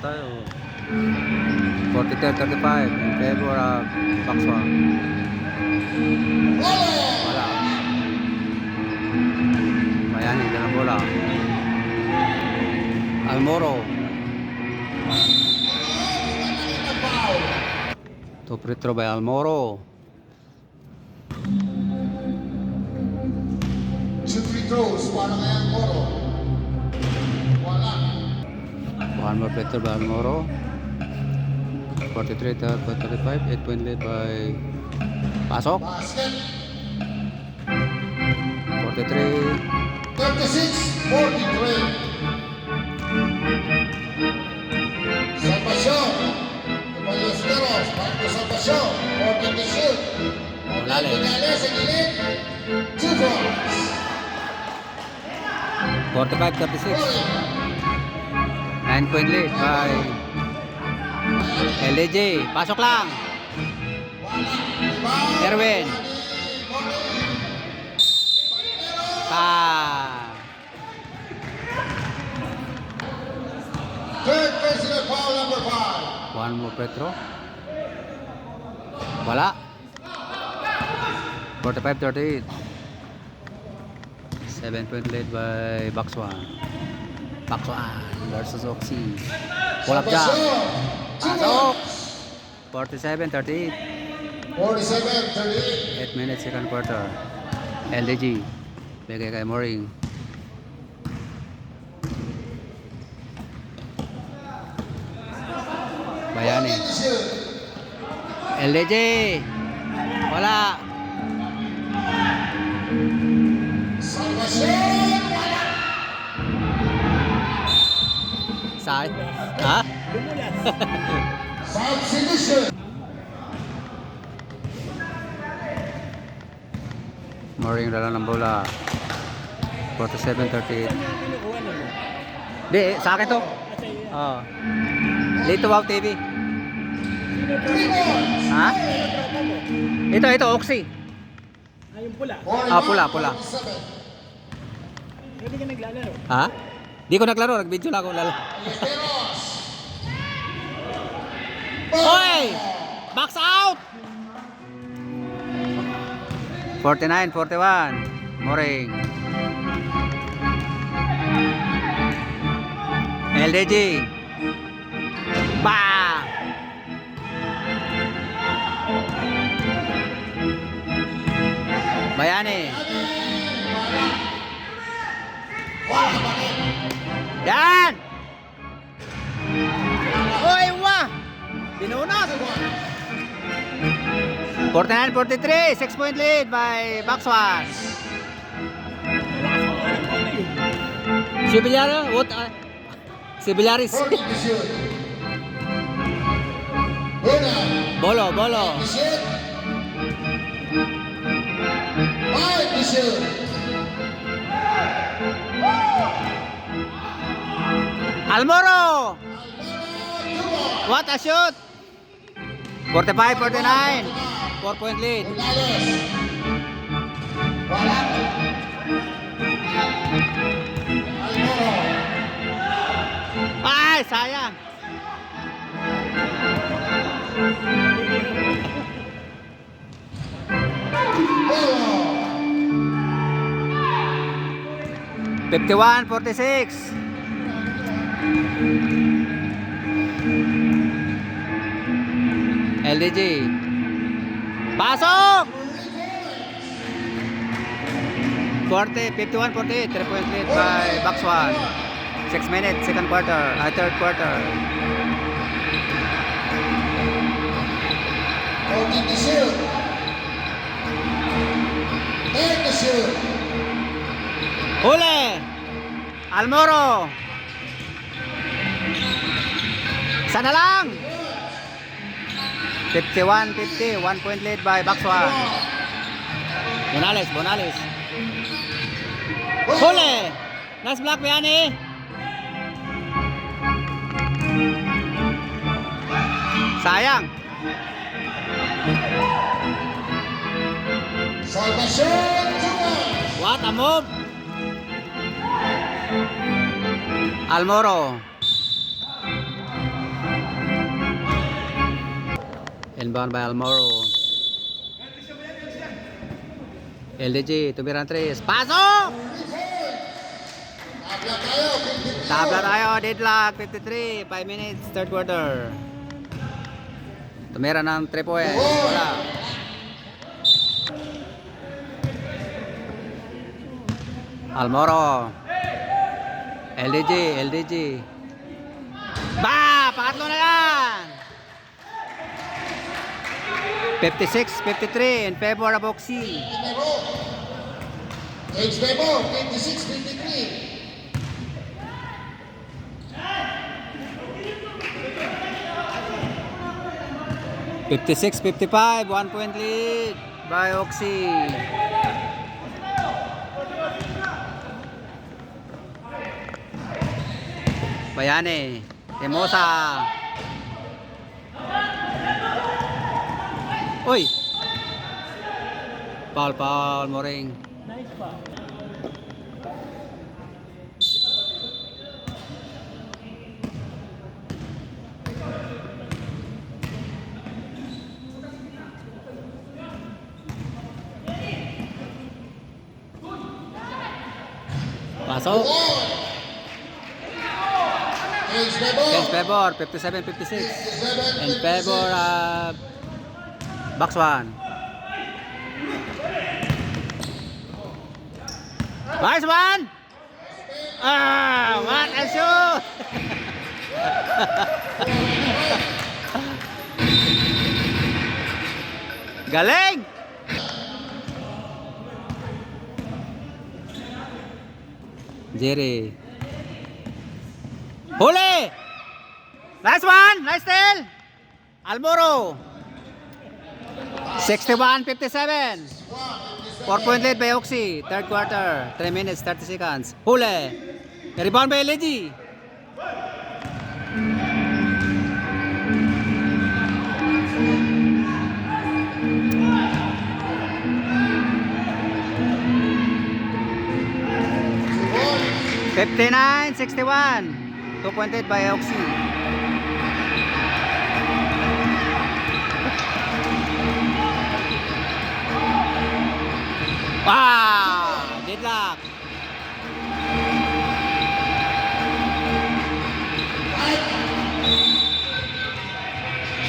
tayo. 43-35 in favor of Bakswa. Wala. Bayani, dalang bola. Almoro. To free throw by Almoro. Two free throws para kay Almoro. Wala. One more free throw by Almoro. 43-35, 8-point lead by Pasok. Basket. 43. 36-43. Salvacion. Ballesteros. Marco Salvacion. 14 to shoot. Morales. Morales sa gilid. 2 points. 45-36. 9-point lead by LDJ. Pasok lang. Erwin. Third personal foul number 5. One more Petro. Wala. 45-38. 7-point lead by Bakswan. Bakswan versus Oxy. Pull up jump. Pasok. 47-38. 47-38. 8 minutes second quarter. LDG. Bigay kay Moring. Bayani. LDG. Wala. Salvacion. Say. Ha? Substitution. Moring dala ng bola. 47-38. Di, sa akin to. Oh. Lito Wow TV. 3 points. Ha? Ito, Oxy. Yung pula. Pula. 47. Hindi ka naglalaro. Ha? Di ko naglaro, nag-video lang ako lalo. Ballesteros. Hoy! Box out! 49-41. Moring. LDG. Bang! Bayani. Yan! Hoy, wah! Binunas! 49-43, 6-point lead by Bakswan. Si Bilyaro, si Bilyaris. 40 to shoot. Una. Bolo. To shoot. 5 to shoot. Almoro! 2 points. What a shoot! 45-49, 4-point lead. Morales. Wala. Almoro. Ay, sayang. Bolo. 51-46. LDG. Pasok! 51-48, 3-point lead by Bakswan. 6 minutes, third quarter. 14 to shoot. 10 to shoot. Huli! Almoro! Sana lang! 51-50, 1-point lead by Bakswan. Bonales. Huli! Nice block, Bayani! Sayang! Salvacion. 2 points. What a move! Almoro. Inbound by Almoro. LDG, tumira ng 3. Pasok! Tabla tayo, 53. Tabla tayo, deadlock, 53. 5 minutes, third quarter. Tumira ng 3 points. Wala. Almoro. LDG. Ba! Pangatlo na lang! 56-53 in favor of Oxy. James Bebo, 56-53. 56-55, 1 point lead by Oxy. Bayani, Temosa. Uy! Foul, Moring. Nice pa. Pasok. James Bebo, Against Pebor, 57-56. In 57-56. favor of box 1. Nice one! Ah, what a shoot! Galing! Jerry. Huli! Nice one! Nice steal! Almoro. 61-57. 4 point lead by Oxy. Third quarter. 3 minutes, 30 seconds. Huli! Rebound by LG. Boy, 59-61. 2 point lead by Oxy. Wow! Deadlock.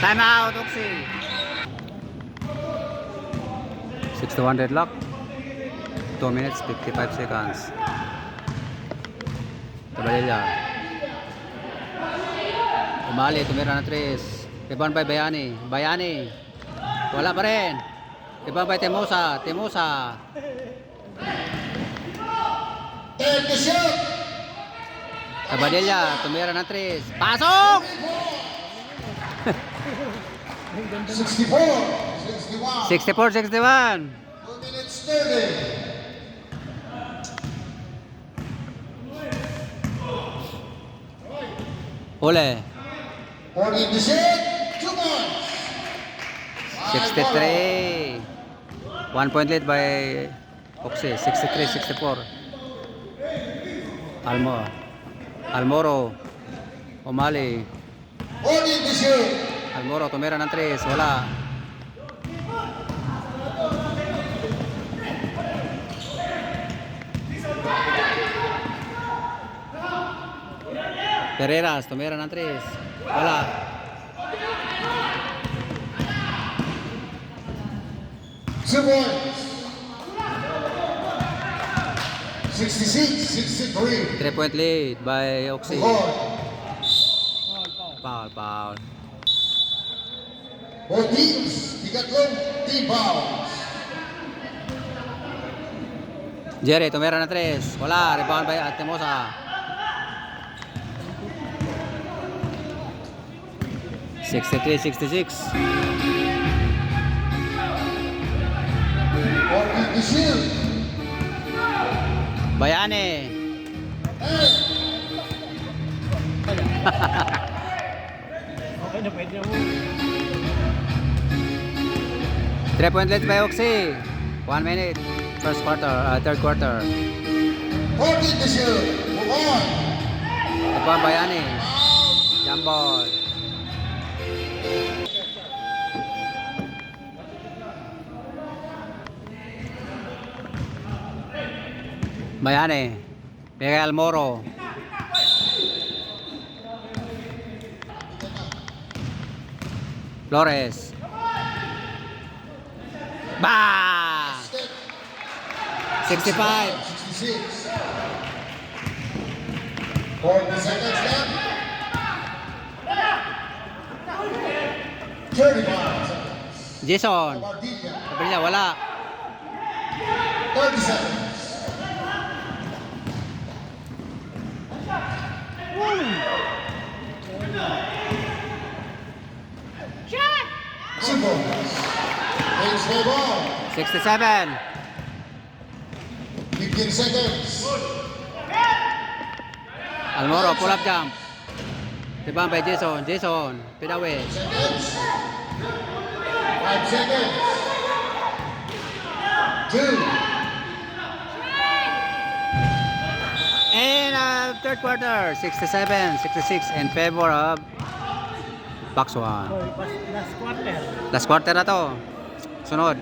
Time out, Oxy. 61 deadlock. 2 minutes, 55 seconds. Tabalilla. Umali, tumira na 3. Rebound by Bayani. Wala pa rin. Rebound by Temosa. take the shot. Tabadilla, tumira ng 3. Pasok! 64, 64-61. 61. 2 minutes 30. Huli. 40 the shot, 2 points. 63. 1 point lead by Oxy. 63-64. Almoro. Umali. 40 the shot. Almoro, tumira ng 3. Wala. Pereiras, tumira ng 3. Wala. Two points. 66, 63. 3 point lead by Oxy. Four. Foul. Both teams, tigatlong team fouls. Jerry, tumira ng 3. Wala. Rebound by Temosa. 63-66. 40 the shield. Bayani. Okay na, pwede na mo. 3 point lead by Oxy. 1 minute. Third quarter. 40 the shield. Move on. Ito ang Bayani. Jump ball. Bayane. Miguel Moro. Flores. Bah! 65. 66. 40 seconds left. 35 seconds. Jason. Mardilla. Sabi niya, wala. 30 seconds. Simple. Takes the ball. 67. 15 seconds. Almoro, pull up jump. Rebound by Jason. Jason, pin away. Seconds. 5 seconds. 2. And third quarter, 67, 66 in favor of Box 1. Hoy, last quarter. Last quarter na to. Sunod.